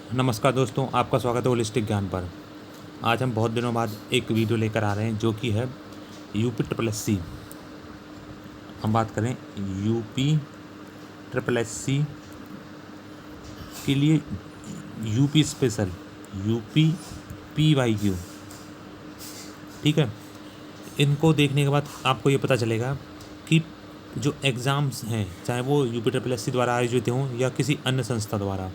नमस्कार दोस्तों, आपका स्वागत है होलिस्टिक ज्ञान पर। आज हम बहुत दिनों बाद एक वीडियो लेकर आ रहे हैं जो कि है यूपी ट्रिपल एस सी। हम बात करें यूपी ट्रिपल एस सी के लिए यूपी स्पेशल यूपी PYQ। ठीक है, इनको देखने के बाद आपको ये पता चलेगा कि जो एग्ज़ाम्स हैं, चाहे वो यूपी ट्रिपल एस सी द्वारा आयोजित हों या किसी अन्य संस्था द्वारा,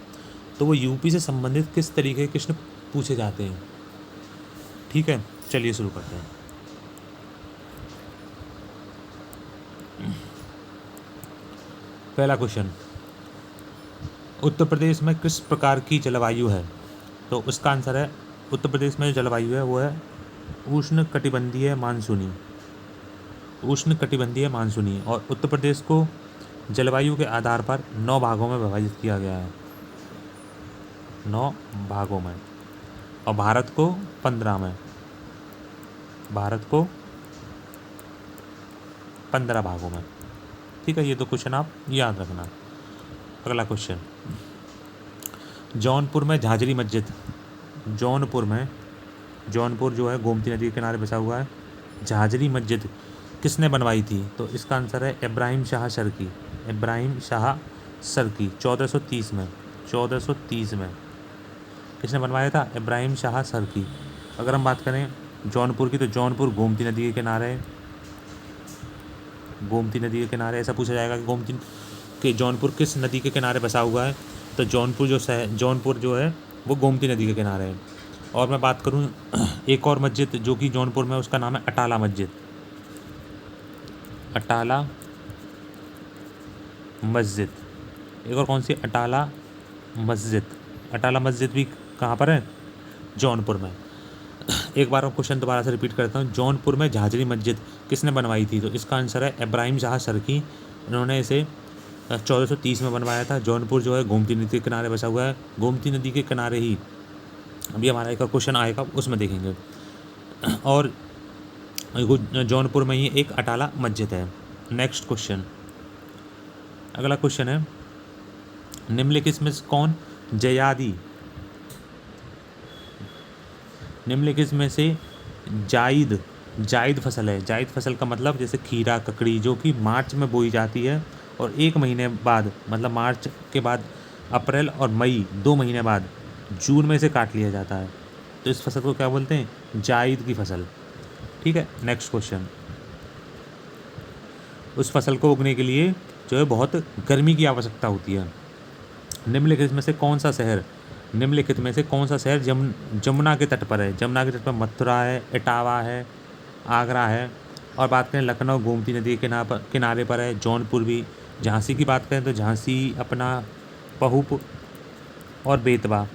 तो वो यूपी से संबंधित किस तरीके के प्रश्न पूछे जाते हैं। ठीक है, चलिए शुरू करते हैं। पहला क्वेश्चन, उत्तर प्रदेश में किस प्रकार की जलवायु है? तो उसका आंसर है, उत्तर प्रदेश में जो जलवायु है वो है उष्ण कटिबंधीय मानसूनी। उष्ण कटिबंधीय मानसूनी। और उत्तर प्रदेश को जलवायु के आधार पर 9 भागों में विभाजित किया गया है, 9 भागों में, और भारत को 15 में, भारत को 15 भागों में। ठीक है, ये दो क्वेश्चन आप याद रखना। अगला क्वेश्चन, जौनपुर में झांझरी मस्जिद, जौनपुर जो है गोमती नदी के किनारे बसा हुआ है, झांझरी मस्जिद किसने बनवाई थी? तो इसका आंसर है इब्राहिम शाह सरकी। इब्राहिम शाह सरकी 1430 में, 1430 में किसने बनवाया था? इब्राहिम शाह सरकी। अगर हम बात करें जौनपुर की, तो जौनपुर गोमती नदी के किनारे, गोमती नदी के किनारे। ऐसा पूछा जाएगा कि गोमती के जौनपुर किस नदी के किनारे बसा हुआ है? तो जौनपुर जो है वो गोमती नदी के किनारे है। और मैं बात करूं एक और मस्जिद जो कि जौनपुर में, उसका नाम है अटाला मस्जिद। अटाला मस्जिद। एक और कौन सी? अटाला मस्जिद। अटाला मस्जिद भी कहाँ पर है? जौनपुर में। एक बार क्वेश्चन दोबारा से रिपीट करता हूँ, जौनपुर में झांझरी मस्जिद किसने बनवाई थी? तो इसका आंसर है इब्राहिम शाह सरकी। इन्होंने इसे 1430 में बनवाया था। जौनपुर जो है गोमती नदी के किनारे बसा हुआ है, गोमती नदी के किनारे ही अभी हमारा एक क्वेश्चन आएगा, उसमें देखेंगे। और जौनपुर में ही एक अटाला मस्जिद है। नेक्स्ट क्वेश्चन, अगला क्वेश्चन है, निम्नलिखित में से कौन निम्नलिखित में से जायद फसल है? जायद फसल का मतलब जैसे खीरा, ककड़ी, जो कि मार्च में बोई जाती है और 1 महीने बाद, मतलब मार्च के बाद अप्रैल और मई 2 महीने बाद जून में से काट लिया जाता है। तो इस फसल को क्या बोलते हैं? जायद की फसल। ठीक है, नेक्स्ट क्वेश्चन, उस फसल को उगने के लिए जो है बहुत गर्मी की आवश्यकता होती है। निम्नलिखित में से कौन सा शहर जमुना के तट पर है? जमुना के तट पर मथुरा है, इटावा है, आगरा है। और बात करें लखनऊ गोमती नदी के किनारे पर है, जौनपुर भी। झांसी की बात करें तो झांसी अपना पहुप और बेतवा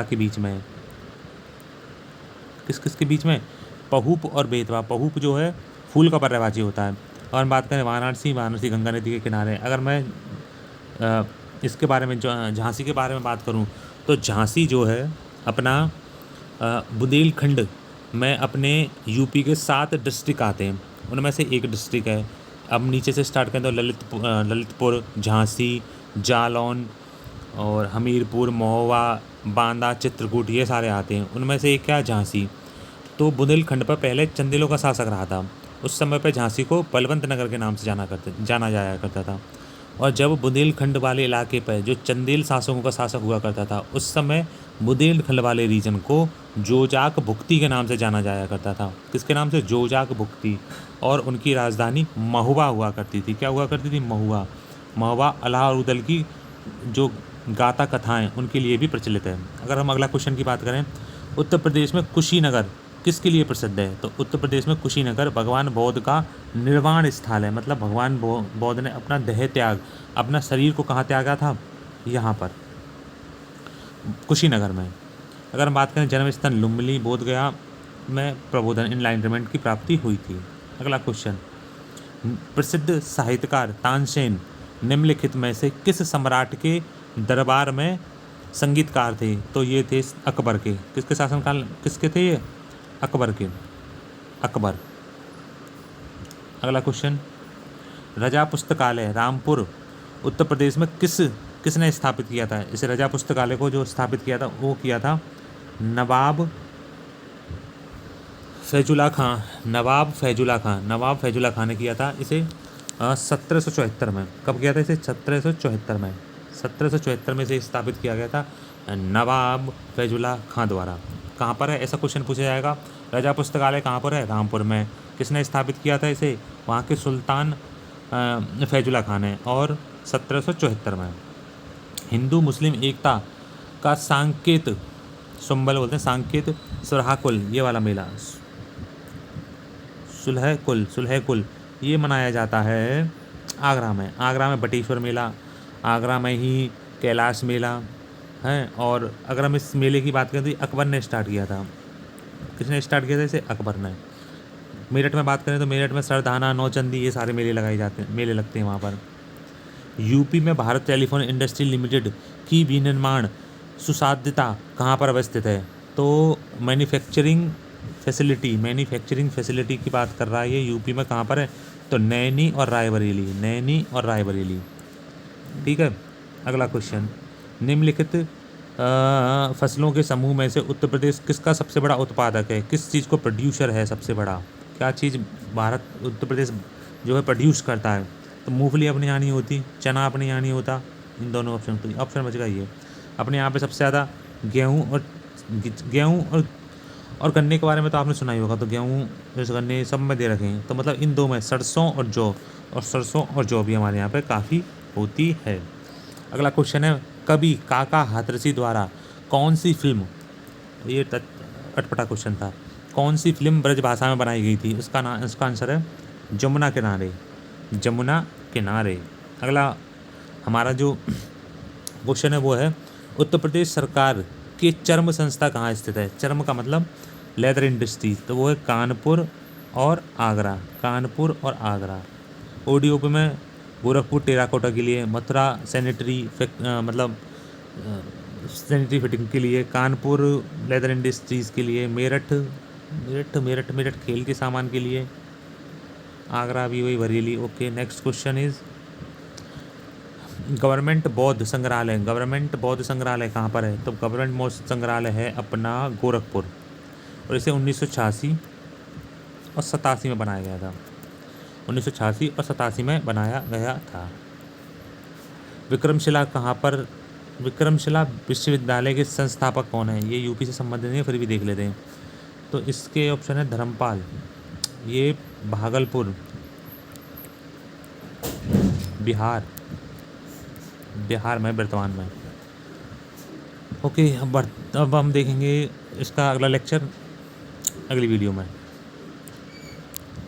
के बीच में है। किस के बीच में? पहुप और बेतवा। पहुप जो है फूल का पर्यायवाची होता है। और हम बात करें वाराणसी गंगा नदी के किनारे। अगर मैं इसके बारे में, झांसी के बारे में बात करूं, तो झांसी जो है अपना बुंदेलखंड में अपने यूपी के 7 डिस्ट्रिक्ट आते हैं, उनमें से एक डिस्ट्रिक्ट है। अब नीचे से स्टार्ट करें तो ललितपुर, झांसी, जालौन और हमीरपुर, महोबा, बांदा, चित्रकूट, ये सारे आते हैं। उनमें से एक क्या? झांसी। तो बुंदेलखंड पर पहले चंदेलों का शासक रहा था। उस समय पर झांसी को बलवंत नगर के नाम से जाना जाया करता था। और जब बुंदेलखंड वाले इलाके पर जो चंदेल शासकों का शासक हुआ करता था, उस समय बुंदेलखंड वाले रीजन को जोजाक भुक्ती के नाम से जाना जाया करता था। किसके नाम से? जोजाक भुक्ती। और उनकी राजधानी महुआ हुआ करती थी। क्या हुआ करती थी? महुआ अलाह और उदल की जो गाथा कथाएं, उनके लिए भी प्रचलित है। अगर हम अगला क्वेश्चन की बात करें, उत्तर प्रदेश में कुशीनगर किसके लिए प्रसिद्ध है? तो उत्तर प्रदेश में कुशीनगर भगवान बौद्ध का निर्वाण स्थल है। मतलब भगवान बौद्ध ने अपना देह त्याग, अपना शरीर को कहाँ त्यागा था? यहाँ पर कुशीनगर में। अगर हम बात करें जन्म स्थल लुम्बिनी, बोधगया में प्रबोधन इनलाइटमेंट की प्राप्ति हुई थी। अगला क्वेश्चन, प्रसिद्ध साहित्यकार तानसेन निम्नलिखित में से किस सम्राट के दरबार में संगीतकार थे? तो ये थे अकबर के। किसके शासनकाल, किसके थे ये? अकबर के। अकबर। अगला क्वेश्चन, रजा पुस्तकालय रामपुर उत्तर प्रदेश में किस किसने स्थापित किया था? इस रजा पुस्तकालय को जो स्थापित किया था वो किया था नवाब फैजुल्ला खां। नवाब फैजुल्ला खां ने किया था इसे 1774 में। कब किया था इसे? 1774 में। 1774 में इसे स्थापित किया गया था नवाब फैजुल्ला खां द्वारा। कहाँ पर है ऐसा क्वेश्चन पूछा जाएगा। रजा पुस्तकालय कहाँ पर है? रामपुर में। किसने स्थापित किया था इसे? वहाँ के सुल्तान फैजुल्ला खां ने, और 1774 में। हिंदू मुस्लिम एकता का सांकेत, सिंबल बोलते हैं सांकेत, सुरहाकुल ये वाला मेला, सुलह कुल ये मनाया जाता है आगरा में। आगरा में बटेश्वर मेला, आगरा में ही कैलाश मेला है। और अगर हम इस मेले की बात करें तो अकबर ने स्टार्ट किया था। किसने स्टार्ट किया था इसे? अकबर ने। मेरठ में बात करें तो मेरठ में सरदाना, नौचंदी ये सारे मेले मेले लगते हैं वहाँ पर। यूपी में भारत टेलीफोन इंडस्ट्री लिमिटेड की विनिर्माण सुसाध्यता कहाँ पर अवस्थित है? तो मैन्युफैक्चरिंग फैसिलिटी की बात कर रहा है ये। यूपी में कहाँ पर है? तो नैनी और रायबरेली। ठीक है। अगला क्वेश्चन, निम्नलिखित फसलों के समूह में से उत्तर प्रदेश किसका सबसे बड़ा उत्पादक है? किस चीज़ को प्रोड्यूसर है सबसे बड़ा? क्या चीज़ उत्तर प्रदेश जो है प्रोड्यूस करता है? तो मूंगफली अपने यहाँ नहीं होती, चना अपने यहाँ नहीं होता। इन दोनों ऑप्शन बच गई। अपने यहाँ पे सबसे ज़्यादा गेहूँ और गन्ने के बारे में तो आपने सुना ही होगा। तो गेहूँ जैसे गन्ने सब में दे रखे हैं। तो मतलब इन दो में सरसों और जौ भी हमारे यहाँ पे काफ़ी होती है। अगला क्वेश्चन है, कवि काका हाथरसी द्वारा कौन सी फिल्म, ये अटपटा क्वेश्चन था, कौन सी फिल्म ब्रज भाषा में बनाई गई थी? इसका आंसर है जमुना किनारे। अगला हमारा जो क्वेश्चन है वो है, उत्तर प्रदेश सरकार की चर्म संस्था कहाँ स्थित है? चर्म का मतलब लेदर इंडस्ट्रीज, तो वो है कानपुर और आगरा। ओडीओपी में गोरखपुर टेराकोटा के लिए, मथुरा सैनिटरी फिटिंग के लिए, कानपुर लेदर इंडस्ट्रीज़ के लिए, मेरठ खेल के सामान के लिए, आगरा भी वही Bareilly. Okay, next question is government बौद्ध संग्रहालय कहाँ पर है? तो गवर्नमेंट बौद्ध संग्रहालय है अपना गोरखपुर, और इसे 1986 और 87 में बनाया गया था। 1986 और 87 में बनाया गया था। विक्रमशिला विश्वविद्यालय के संस्थापक कौन है? ये यूपी से संबंधित नहीं है, फिर भी देख लेते हैं। तो इसके ऑप्शन है धर्मपाल, ये भागलपुर बिहार में वर्तमान में। ओके, अब हम देखेंगे इसका अगला लेक्चर अगली वीडियो में।